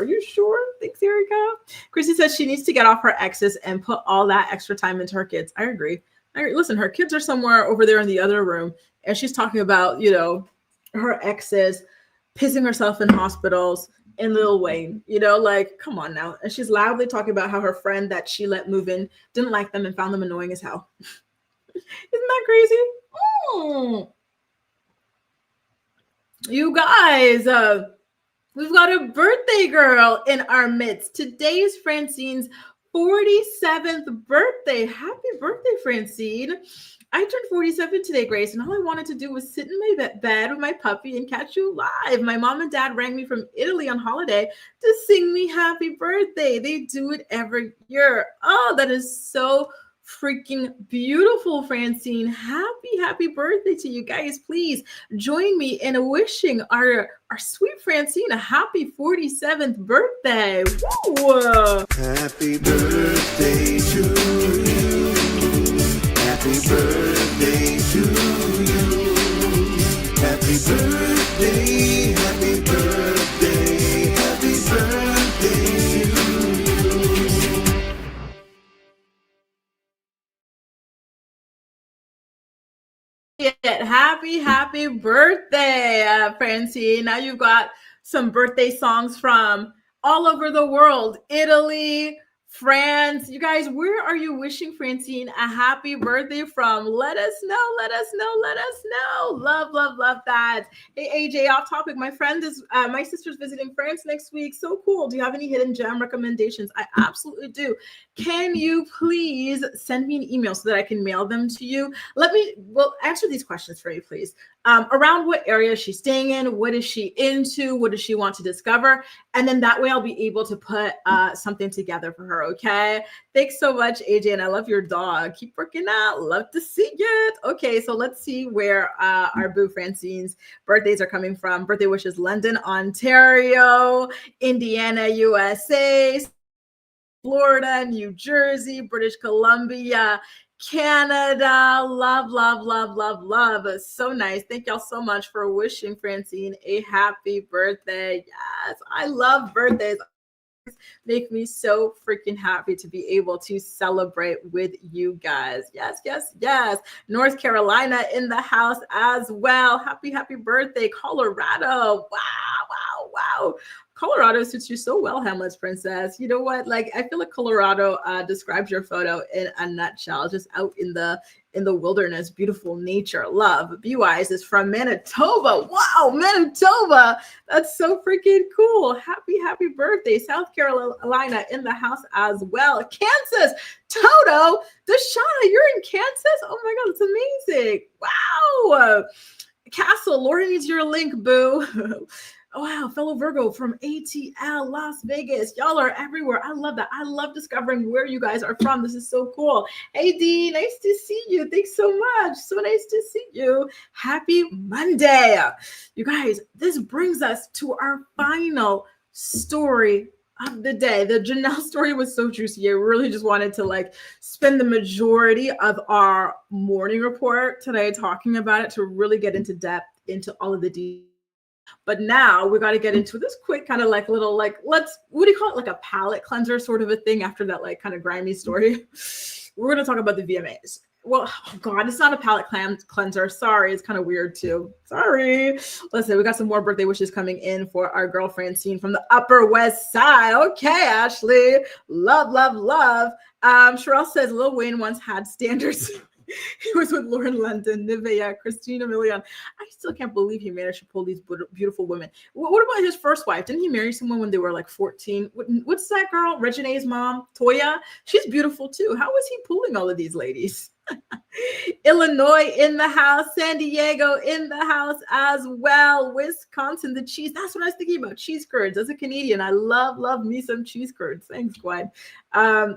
Thanks, Erica. Chrissy says she needs to get off her exes and put all that extra time into her kids. I agree. Listen, her kids are somewhere over there in the other room and she's talking about, her exes, pissing herself in hospitals, and Lil Wayne, like, come on now. And she's loudly talking about how her friend that she let move in didn't like them and found them annoying as hell. Isn't that crazy? Mm. You guys, we've got a birthday girl in our midst. Today's Francine's 47th birthday. Happy birthday, Francine. I turned 47 today, Grace, and all I wanted to do was sit in my bed with my puppy and catch you live. My mom and dad rang me from Italy on holiday to sing me happy birthday. They do it every year. Oh, that is so freaking beautiful, Francine. Happy birthday to you guys. Please join me in wishing our sweet Francine a happy 47th birthday. Woo! Happy birthday to you. Happy birthday to you. Happy birthday, happy birthday, happy birthday to you. Happy birthday, Francine. Now you've got some birthday songs from all over the world. Italy, France. You guys, where are you wishing Francine a happy birthday from? Let us know. Love that. Hey, AJ, off topic. My sister's visiting France next week. So cool. Do you have any hidden gem recommendations? I absolutely do. Can you please send me an email so that I can mail them to you? Answer these questions for you, please. Around what area is she staying in? What is she into? What does she want to discover? And then that way I'll be able to put something together for her, okay? Thanks so much, AJ, and I love your dog. Keep working out. Love to see it. Okay, so let's see where our boo Francine's birthdays are coming from. Birthday wishes: London, Ontario, Indiana, USA, Florida, New Jersey, British Columbia, Canada. Love. So nice. Thank y'all so much for wishing Francine a happy birthday. Yes, I love birthdays. Make me so freaking happy to be able to celebrate with you guys. Yes. North Carolina in the house as well. Happy birthday, Colorado. Wow. Colorado suits you so well, Hamlet's princess. You know what? Like, I feel like Colorado describes your photo in a nutshell. Just out in the wilderness, beautiful nature, love. B-Wise is from Manitoba. Wow, Manitoba. That's so freaking cool. Happy birthday. South Carolina in the house as well. Kansas, Toto, Deshauna, you're in Kansas? Oh my God, it's amazing. Wow. Castle, Laura needs your link, boo. Oh, wow, fellow Virgo from ATL, Las Vegas. Y'all are everywhere. I love that. I love discovering where you guys are from. This is so cool. Hey, D, nice to see you. Thanks so much. So nice to see you. Happy Monday. You guys, this brings us to our final story of the day. The Janelle story was so juicy. I really just wanted to spend the majority of our morning report today talking about it to really get into depth into all of the details. But now we got to get into this quick kind of little what do you call it? Like a palate cleanser sort of a thing after that kind of grimy story. We're going to talk about the VMAs. Well, oh God, it's not a palate cleanser. Sorry, it's kind of weird too. Sorry. Listen, we got some more birthday wishes coming in for our girl Francine from the Upper West Side. Okay, Ashley. Love. Sherelle says Lil Wayne once had standards. He was with Lauren London, Nivea, Christina Milian. I still can't believe he managed to pull these beautiful women. What about his first wife? Didn't he marry someone when they were 14? What's that girl? Regine's mom, Toya? She's beautiful too. How was he pulling all of these ladies? Illinois in the house, San Diego in the house as well, Wisconsin, the cheese. That's what I was thinking about, cheese curds. As a Canadian, I love me some cheese curds. Thanks, Gwen.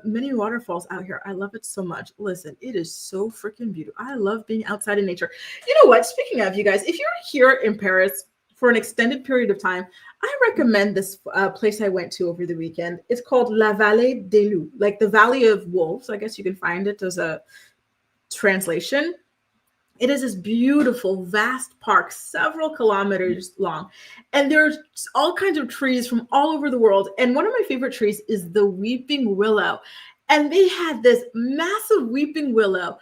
Many waterfalls out here. I love it so much. Listen, it is so freaking beautiful. I love being outside in nature. You know what? Speaking of, you guys, if you're here in Paris for an extended period of time, I recommend this place I went to over the weekend. It's called La Vallée des Loups, like the Valley of Wolves. I guess you can find it as a translation. It is this beautiful, vast park, several kilometers long. And there's all kinds of trees from all over the world. And one of my favorite trees is the weeping willow. And they had this massive weeping willow,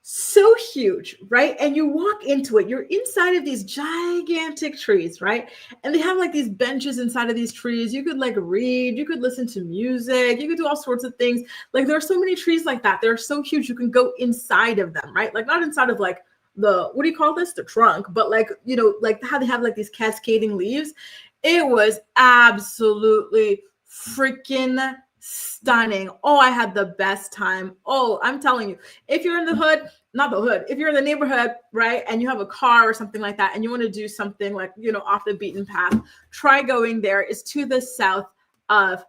so huge, right? And you walk into it, you're inside of these gigantic trees, right? And they have like these benches inside of these trees. You could like read, you could listen to music, you could do all sorts of things. Like there are so many trees like that. They're so huge, you can go inside of them, right? Like not inside of like the, what do you call this? The trunk, but like, you know, like how they have like these cascading leaves. It was absolutely freaking stunning. Oh, I had the best time. Oh, I'm telling you, if you're in the hood, not the hood, if you're in the neighborhood, right, and you have a car or something like that, and you want to do something like, you know, off the beaten path, try going there. It's to the south of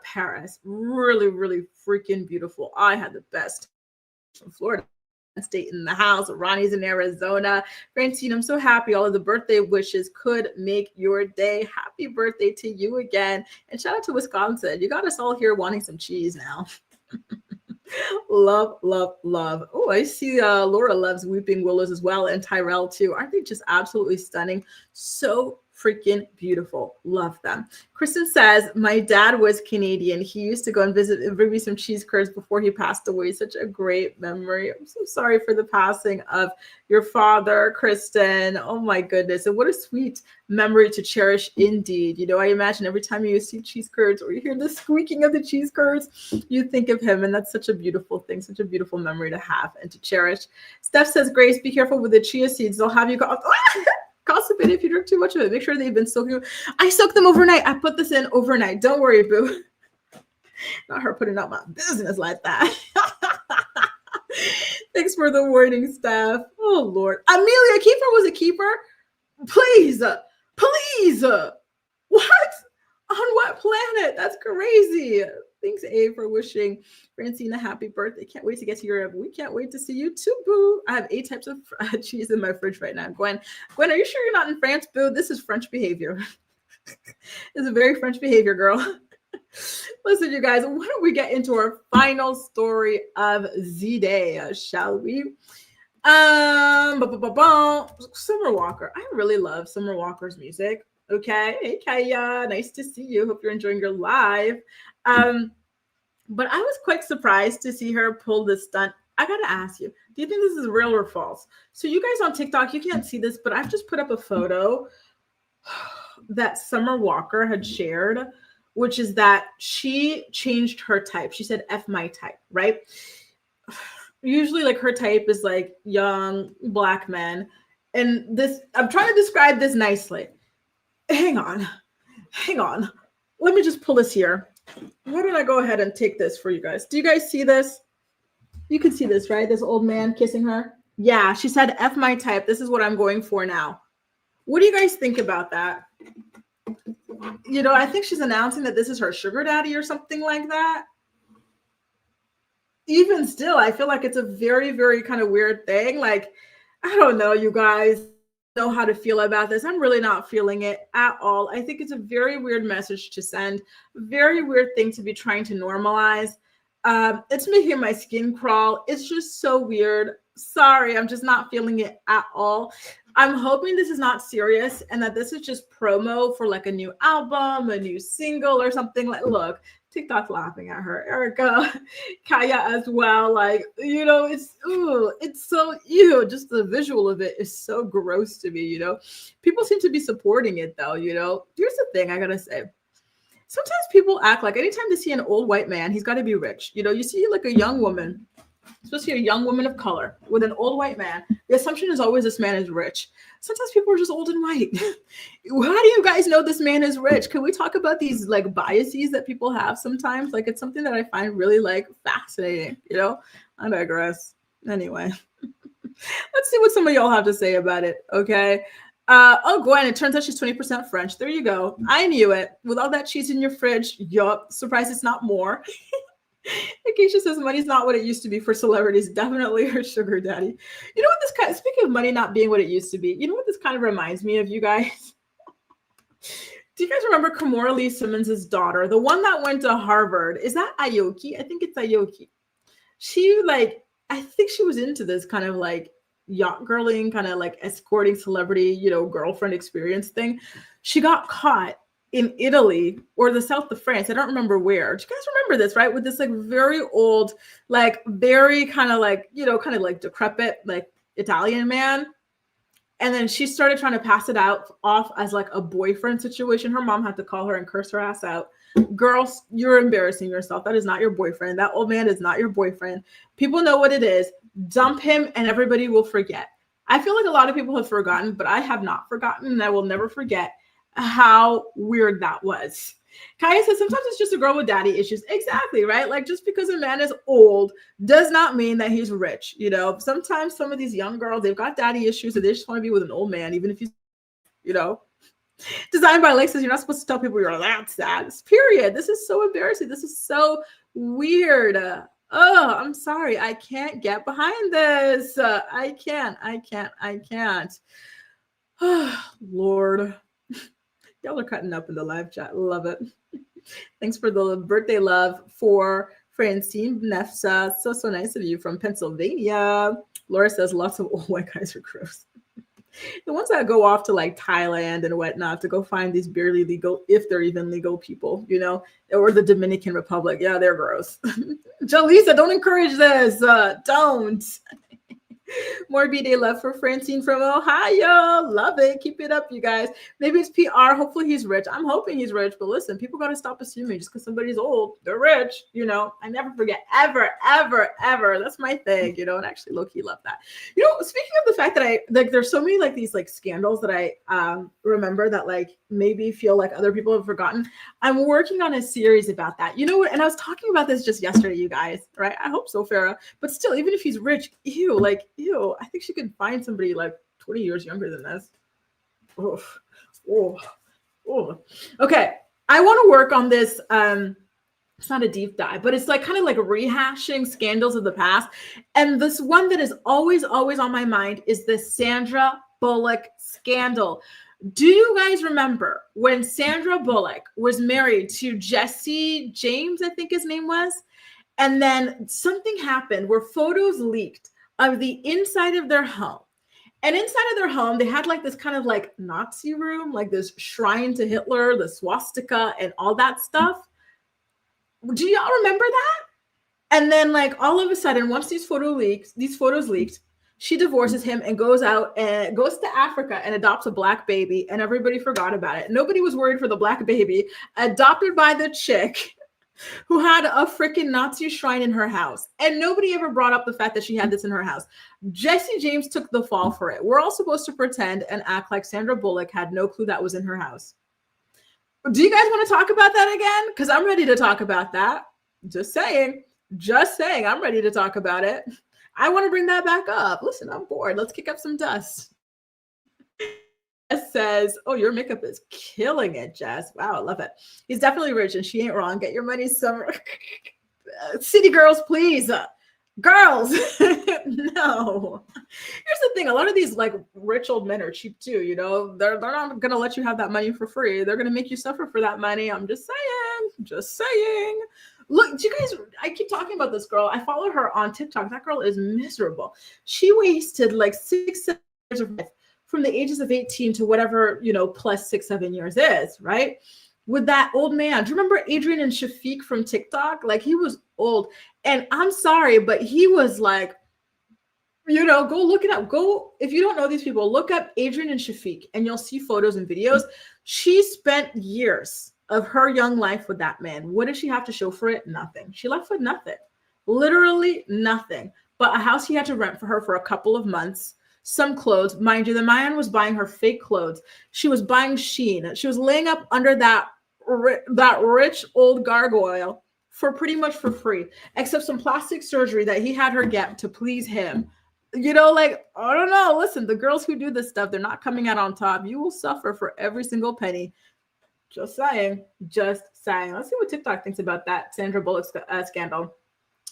Paris. Really, really freaking beautiful. I had the best from Florida State in the house. Ronnie's in Arizona. Francine, I'm so happy all of the birthday wishes could make your day. Happy birthday to you again. And shout out to Wisconsin. You got us all here wanting some cheese now. Love, love, love. Oh, I see Laura loves Weeping Willows as well, and Tyrell too. Aren't they just absolutely stunning? So freaking beautiful. Love them. Kristen says, my dad was Canadian. He used to go and visit and bring me some cheese curds before he passed away. Such a great memory. I'm so sorry for the passing of your father, Kristen. Oh my goodness. And what a sweet memory to cherish indeed. You know, I imagine every time you see cheese curds or you hear the squeaking of the cheese curds, you think of him. And that's such a beautiful thing, such a beautiful memory to have and to cherish. Steph says, Grace, be careful with the chia seeds. They'll have you go. Constipated if you drink too much of it. Make sure they've been soaking. I soak them overnight. I put this in overnight. Don't worry, boo. Not her putting out my business like that. Thanks for the warning, Steph. Oh, Lord. Amelia Kiefer was a keeper? Please. Please. What? On what planet? That's crazy. Thanks, A, for wishing Francine a happy birthday. Can't wait to get to Europe. We can't wait to see you too, boo. I have 8 types of cheese in my fridge right now. Gwen, are you sure you're not in France, boo? This is French behavior. This is very French behavior, girl. Listen, you guys, why don't we get into our final story of the day, shall we? Summer Walker. I really love Summer Walker's music. Okay. Hey, Kaya. Nice to see you. Hope you're enjoying your live. But I was quite surprised to see her pull this stunt. I got to ask you, do you think this is real or false? So you guys on TikTok, you can't see this, but I've just put up a photo that Summer Walker had shared, which is that she changed her type. She said, F my type, right? Usually like her type is like young Black men. And this, I'm trying to describe this nicely. Hang on. Let me just pull this here. Why don't I go ahead and take this for you guys? Do you guys see this? You can see this, right? This old man kissing her. Yeah, she said, F my type. This is what I'm going for now. What do you guys think about that? You know, I think she's announcing that this is her sugar daddy or something like that. Even still, I feel like it's a very, very kind of weird thing. Like, I don't know, you guys know how to feel about this. I'm really not feeling it at all. I think it's a very weird message to send, very weird thing to be trying to normalize. It's making my skin crawl. It's just so weird. Sorry, I'm just not feeling it at all. I'm hoping this is not serious and that this is just promo for like a new album, a new single or something. Like, look, TikTok's laughing at her. Erica, Kaya as well. Like, you know, it's so ew. Just the visual of it is so gross to me, you know. People seem to be supporting it though, you know. Here's the thing I gotta say. Sometimes people act like anytime they see an old white man, he's got to be rich. You know, you see like a young woman, especially a young woman of color with an old white man, the assumption is always this man is rich. Sometimes people are just old and white. How do you guys know this man is rich? Can we talk about these like biases that people have sometimes? Like, it's something that I find really like fascinating, you know. I digress. Anyway, let's see what some of y'all have to say about it. Okay. Oh, Gwen, it turns out she's 20% French. There you go. I knew it. With all that cheese in your fridge, yup. Surprised it's not more. Akeisha says money's not what it used to be for celebrities. Definitely her sugar daddy. You know what this kind of, speaking of money not being what it used to be, you know what this kind of reminds me of, you guys? Do you guys remember Kimora Lee Simmons' daughter, the one that went to Harvard? Is that Aoki? I think it's Aoki. She I think she was into this kind of like yacht girling, kind of like escorting celebrity, you know, girlfriend experience thing. She got caught in Italy or the south of France. I don't remember where. Do you guys remember this, right? With this like very old, like very kind of like, you know, kind of like decrepit, like Italian man. And then she started trying to pass it off as like a boyfriend situation. Her mom had to call her and curse her ass out. Girls, you're embarrassing yourself. That is not your boyfriend. That old man is not your boyfriend. People know what it is. Dump him and everybody will forget. I feel like a lot of people have forgotten, but I have not forgotten, and I will never forget how weird that was. Kaya says sometimes it's just a girl with daddy issues. Exactly, right? Like just because a man is old does not mean that he's rich. You know, sometimes some of these young girls, they've got daddy issues and they just want to be with an old man, even if he's, you know, designed by Lexus. You're not supposed to tell people you're that sad. Period. This is so embarrassing. This is so weird. Oh, I'm sorry. I can't get behind this. I can't. Oh, Lord. Y'all are cutting up in the live chat. Love it. Thanks for the birthday love for Francine Nefsa. So nice of you from Pennsylvania. Laura says lots of old white guys are gross. The ones that go off to like Thailand and whatnot to go find these barely legal, if they're even legal people, you know, or the Dominican Republic. Yeah, they're gross. Jaleesa, don't encourage this. Don't. More B-Day love for Francine from Ohio. Love it. Keep it up, you guys. Maybe it's PR. Hopefully he's rich. I'm hoping he's rich. But listen, people got to stop assuming just because somebody's old, they're rich. You know, I never forget. Ever. That's my thing, you know, and actually low-key love that. You know, speaking of the fact that there's so many like these like scandals that I remember that like maybe feel like other people have forgotten. I'm working on a series about that. You know what? And I was talking about this just yesterday, you guys, right? I hope so, Farrah. But still, even if he's rich, ew, I think she could find somebody like 20 years younger than this. Oh. Okay. I want to work on this. It's not a deep dive, but it's like kind of like rehashing scandals of the past. And this one that is always on my mind is the Sandra Bullock scandal. Do you guys remember when Sandra Bullock was married to Jesse James, I think his name was? And then something happened where photos leaked of the inside of their home. And inside of their home, they had like this kind of like Nazi room, like this shrine to Hitler, the swastika and all that stuff. Do y'all remember that? And then like all of a sudden, once these photos leaked, she divorces him and goes out and goes to Africa and adopts a black baby. And everybody forgot about it. Nobody was worried for the black baby adopted by the chick who had a freaking Nazi shrine in her house. And nobody ever brought up the fact that she had this in her house. Jesse James took the fall for it. We're all supposed to pretend and act like Sandra Bullock had no clue that was in her house. Do you guys want to talk about that again? Because I'm ready to talk about that. Just saying, I'm ready to talk about it. I want to bring that back up. Listen, I'm bored. Let's kick up some dust. Jess says, oh, your makeup is killing it, Jess. Wow, I love it. He's definitely rich and she ain't wrong. Get your money somewhere. City girls, please. Girls, no. Here's the thing. A lot of these like rich old men are cheap too. You know, they're not going to let you have that money for free. They're going to make you suffer for that money. I'm just saying. Look, do you guys, I keep talking about this girl. I follow her on TikTok. That girl is miserable. She wasted like 6-7 years of life from the ages of 18 to whatever, you know, plus 6-7 years is, right? With that old man. Do you remember Adrian and Shafiq from TikTok? Like he was old. And I'm sorry, but he was like, you know, go look it up. Go, if you don't know these people, look up Adrian and Shafiq and you'll see photos and videos. She spent years of her young life with that man. What did she have to show for it? Nothing. She left with nothing. Literally nothing. But a house he had to rent for her for a couple of months. Some clothes. Mind you, the man was buying her fake clothes. She was buying Shein. She was laying up under that rich old gargoyle for pretty much for free, except some plastic surgery that he had her get to please him. You know, like, I don't know. Listen, the girls who do this stuff, they're not coming out on top. You will suffer for every single penny. Just saying. Let's see what TikTok thinks about that Sandra Bullock scandal.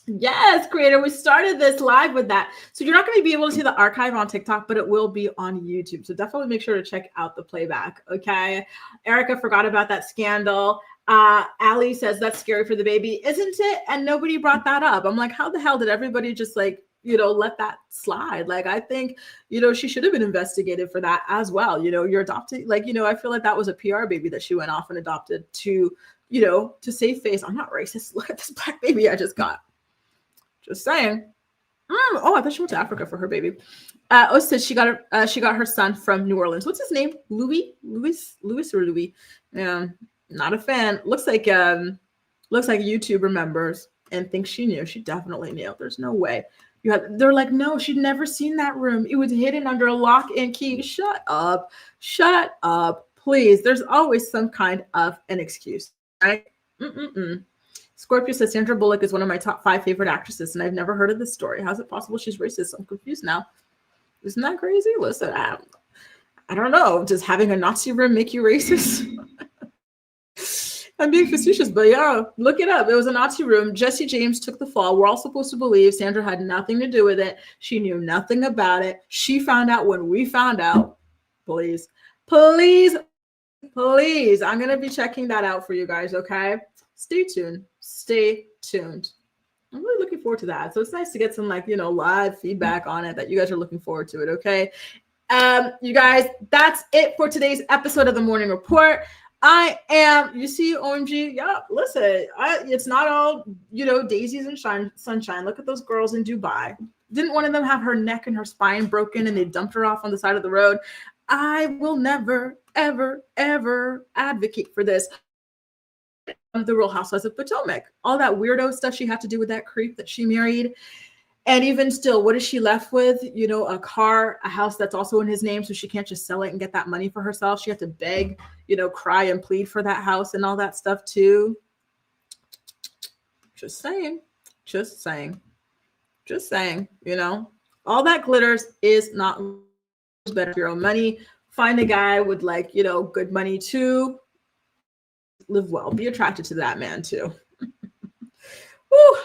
Yes, creator, we started this live with that. So you're not going to be able to see the archive on TikTok, but it will be on YouTube. So definitely make sure to check out the playback, okay? Erica forgot about that scandal. Ali says that's scary for the baby, isn't it? And nobody brought that up. I'm like, how the hell did everybody just like let that slide. Like, I think, she should have been investigated for that as well. You're adopting, like, I feel like that was a PR baby that she went off and adopted to save face. I'm not racist. Look at this black baby I just got. Just saying. Oh, I thought she went to Africa for her baby. Said she got her son from New Orleans. What's his name? Louis or Louis? Not a fan. Looks like YouTube remembers and thinks she knew. She definitely knew. There's no way. They're like, no, she'd never seen that room. It was hidden under a lock and key. Shut up, please. There's always some kind of an excuse, right? Scorpio says Sandra Bullock is one of my top 5 favorite actresses, and I've never heard of this story. How's it possible she's racist? I'm confused now. Isn't that crazy? Listen, I don't know. Does having a Nazi room make you racist? I'm being facetious, but yeah, look it up. It was a Nazi room. Jesse James took the fall. We're all supposed to believe Sandra had nothing to do with it. She knew nothing about it. She found out when we found out. Please. I'm going to be checking that out for you guys, okay? Stay tuned. I'm really looking forward to that. So it's nice to get some live feedback on it that you guys are looking forward to it, okay? You guys, that's it for today's episode of the Morning Report. You see OMG? Yeah, listen, it's not all, daisies and sunshine. Look at those girls in Dubai. Didn't one of them have her neck and her spine broken and they dumped her off on the side of the road? I will never, ever, ever advocate for this. The Real Housewives of Potomac, all that weirdo stuff she had to do with that creep that she married. And even still, what is she left with? A car, a house that's also in his name, so she can't just sell it and get that money for herself. She had to beg, cry and plead for that house and all that stuff too. Just saying, all that glitters is not better for your own money. Find a guy with good money too. Live well. Be attracted to that man too. Woo.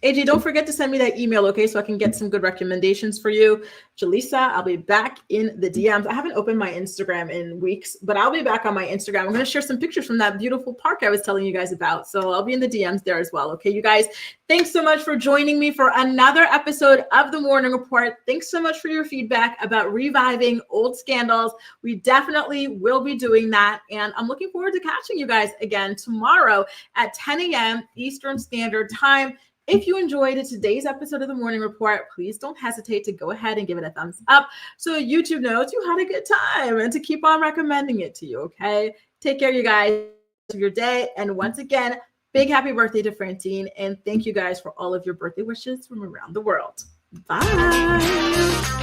AJ, don't forget to send me that email, okay, so I can get some good recommendations for you. Jaleesa, I'll be back in the DMs. I haven't opened my Instagram in weeks, but I'll be back on my Instagram. I'm going to share some pictures from that beautiful park I was telling you guys about. So I'll be in the DMs there as well, okay, you guys? Thanks so much for joining me for another episode of The Morning Report. Thanks so much for your feedback about reviving old scandals. We definitely will be doing that, and I'm looking forward to catching you guys again tomorrow at 10 a.m. Eastern Standard Time. If you enjoyed today's episode of The Morning Report, please don't hesitate to go ahead and give it a thumbs up so YouTube knows you had a good time and to keep on recommending it to you, okay? Take care, you guys, of your day. And once again, big happy birthday to Francine. And thank you guys for all of your birthday wishes from around the world. Bye.